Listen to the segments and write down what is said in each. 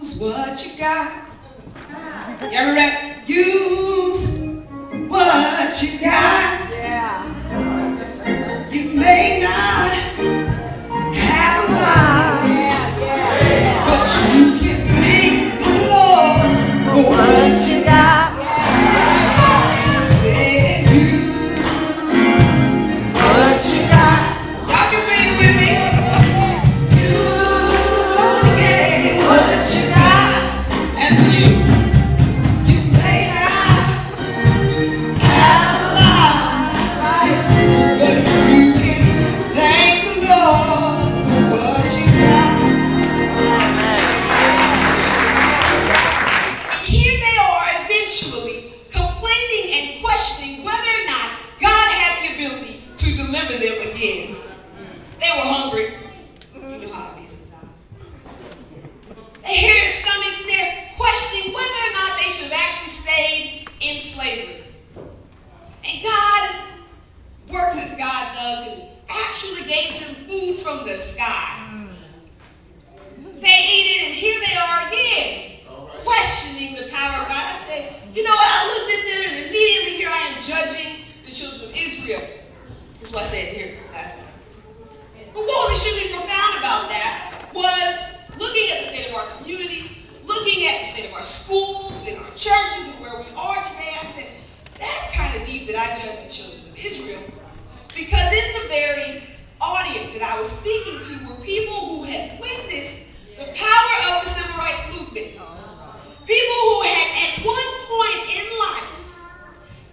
Use what you got. You ever read? Use what you got. Yeah. You may not have a lot, but you can thank the Lord for what you got. Say you what you got. Y'all can sing it with me. You get what you got. That's you. You may not have a lot, but you can thank the Lord for what you got. And here they are eventually complaining and questioning whether or not God had the ability to deliver them again. They were hungry. You know how it be sometimes. They hear their stomachs and they're questioning whether or not they should have actually stayed in slavery. And God works as God does and actually gave them food from the sky. They eat it, and here they are again, questioning the power of God. I said, you know what? I looked at them, and immediately here I am judging the children of Israel. That's what I said here last time. But what was extremely profound about that was looking at the state of our communities, looking at the state of our schools and our churches and where we are today. I said, that's kind of deep that I judge the children of Israel. Because in the very audience that I was speaking to were people who had witnessed the power of the civil rights movement. People who had at one point in life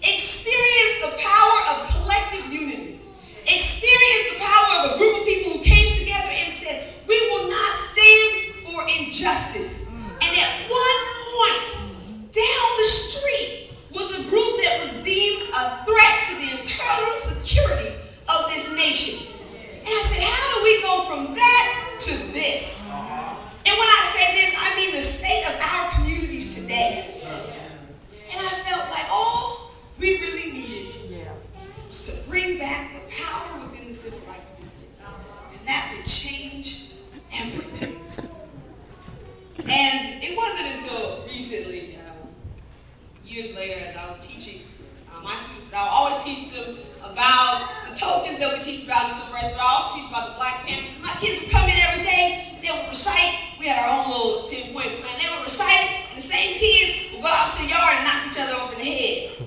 experienced the power of collective unity, experienced the power of a group of people who came together and said, we will not stand for injustice. And at one point, down the street was a group that was deemed a threat to the internal security of this nation. And I said, how do we go from that to this? And when I say this, I mean the state of our communities today. And I felt like all we really needed was to bring back the power within the civil rights movement. And that would change everything. And it wasn't until recently, years later, as I was teaching my students, I always teach them about the tokens that we teach about the civil rights, but I also teach about the Black Panthers. My kids would come in every day, and they would recite. We had our own little 10-point plan. They would recite it, and the same kids would go out to the yard and knock each other over the head.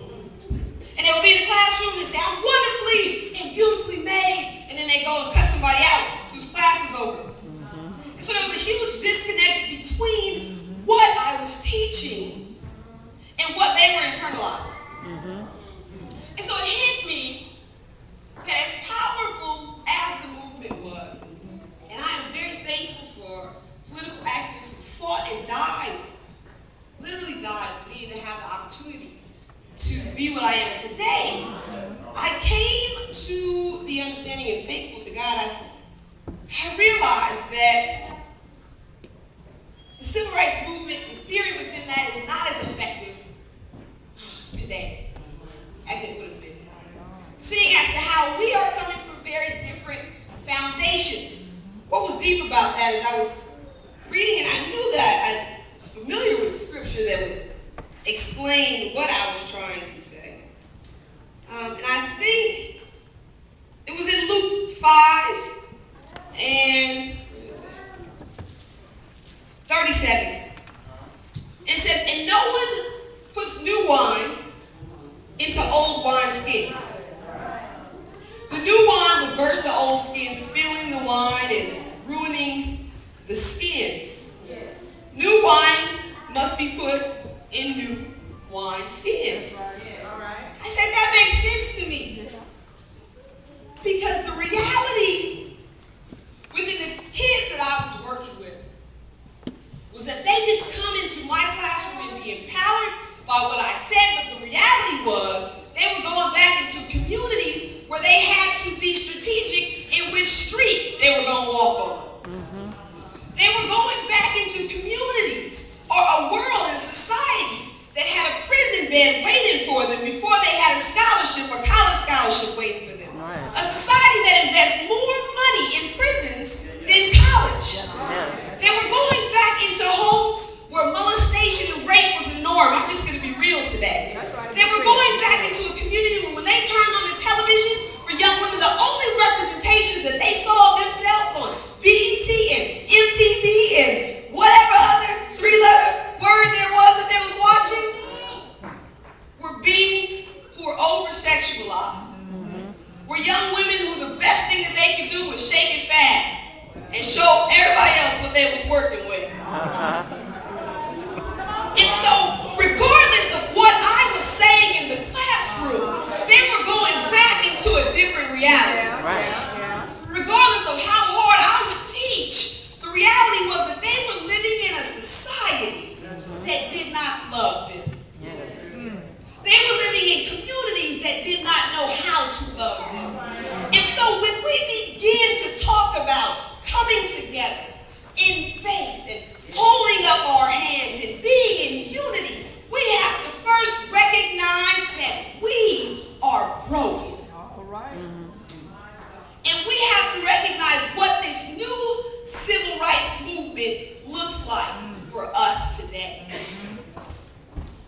And they would be in the classroom and say, I'm wonderfully and beautifully made. And then they go and cut somebody out so his class is over. And so there was a huge disconnect between what I was teaching and what they were internalizing. And so it hit me that as powerful as the movement was, and I am very thankful for political activists who fought and died, literally died for me to have the opportunity to be what I am today, I came to the understanding and thankful to God. I realized that the civil rights movement, the theory within that is not as effective today as it would have been. Seeing as to how we are coming from very different foundations. What was deep about that is I was reading and I knew that I was familiar with the scripture that would explain what I was trying to say. And I think it was in Luke 5 and 37. It says, and no one puts new wine into old wine skins. The new wine would burst the old skins, spilling the wine and ruining the skins. New wine must be put in new wine skins. I said, that makes sense to me. Because the reality within the kids that I was working with was that they could come into my classroom and be empowered by what I said, but the reality was they were going back into communities where they had to be strategic in which street they were going to walk on. They were going back into communities or a world and a society that had a prison bed waiting for them before they had a scholarship or college scholarship waiting for them. A society that invests more money in prisons than college. They were going back into homes they was working with. And so, regardless of what I was saying in the classroom, they were going back into a different reality. Regardless of how hard I would teach, the reality was that they were living in a society that did not love them. They were living in communities that did not know how to love them. And so when we begin to talk about coming together in faith and holding up our hands and being in unity, we have to first recognize that we are broken. And we have to recognize what this new civil rights movement looks like for us today.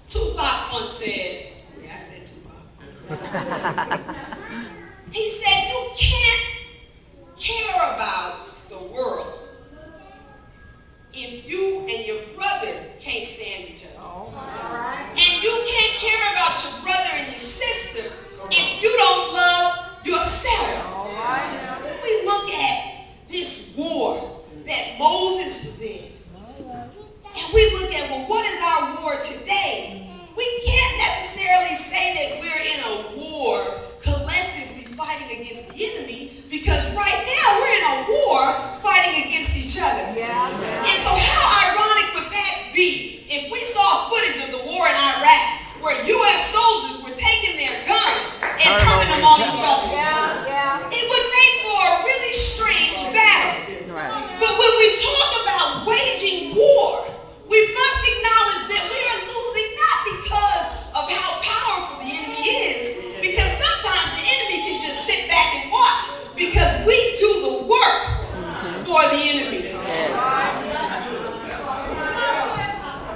Tupac once said, I said Tupac. He said, you can't care about the world if you and your brother can't stand each other. And you can't care about your brother and your sister if you don't love yourself. When we look at this war that Moses was in, and we look at, well, what is our war today? We can't necessarily say that we're in a war collectively fighting against the enemy, because right now we're in a war fighting against each other. And so how ironic would that be if we saw footage of the war in Iraq where U.S. soldiers were taking their guns and turning them on each other? It would make for a really strange battle. But when we talk about waging war, we must acknowledge that we are losing not because of how powerful the enemy is, because sometimes the enemy can just sit back and watch because we do the work for the enemy.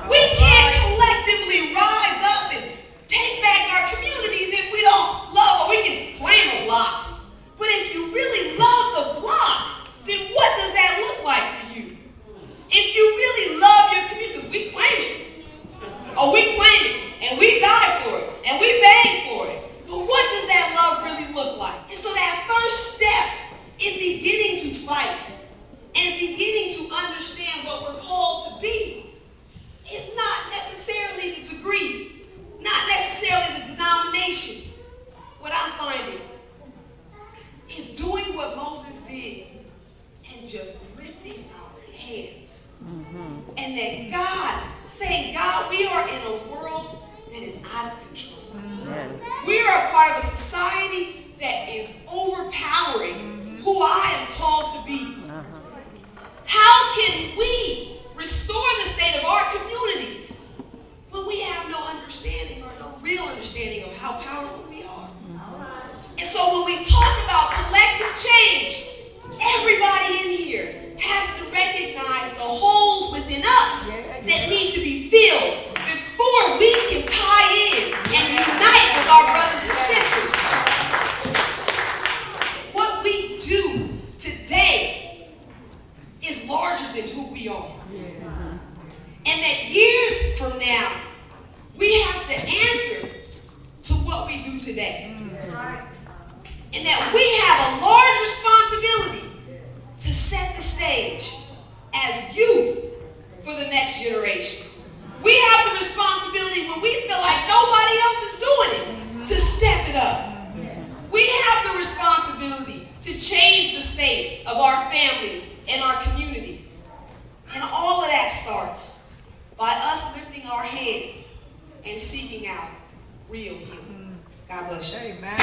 We can't collectively rise up and take back our communities if we don't love, or we can claim a block. But if you really love the block, then what does that look like for you? If you really love your community, because we claim it. Oh, we claim it, and we die for it, and we bang for it. But what does that love really look like? And so that first step in beginning to fight and beginning to understand what we're called to be is not necessarily the degree, not necessarily the denomination. What I'm finding is doing what Moses did and just lifting our hands. And that God, saying, God, we are in a world that is out of control. We are a part of a society that is overpowering who I am called to be. How can we restore the state of our communities when we have no understanding or no real understanding of how powerful we are? And so when we talk about collective change, everybody in here has to recognize the holes within us that need to be filled before we can tie in and unite with our brothers and sisters. What we do today is larger than who we are. And that years from now, we have to answer to what we do today. And that we have a large responsibility to set the stage as youth for the next generation. We have the responsibility when we feel like nobody else is doing it to step it up. We have the responsibility to change the state of our families and our communities. And all of that starts by us lifting our heads and seeking out real healing. God bless you. Amen.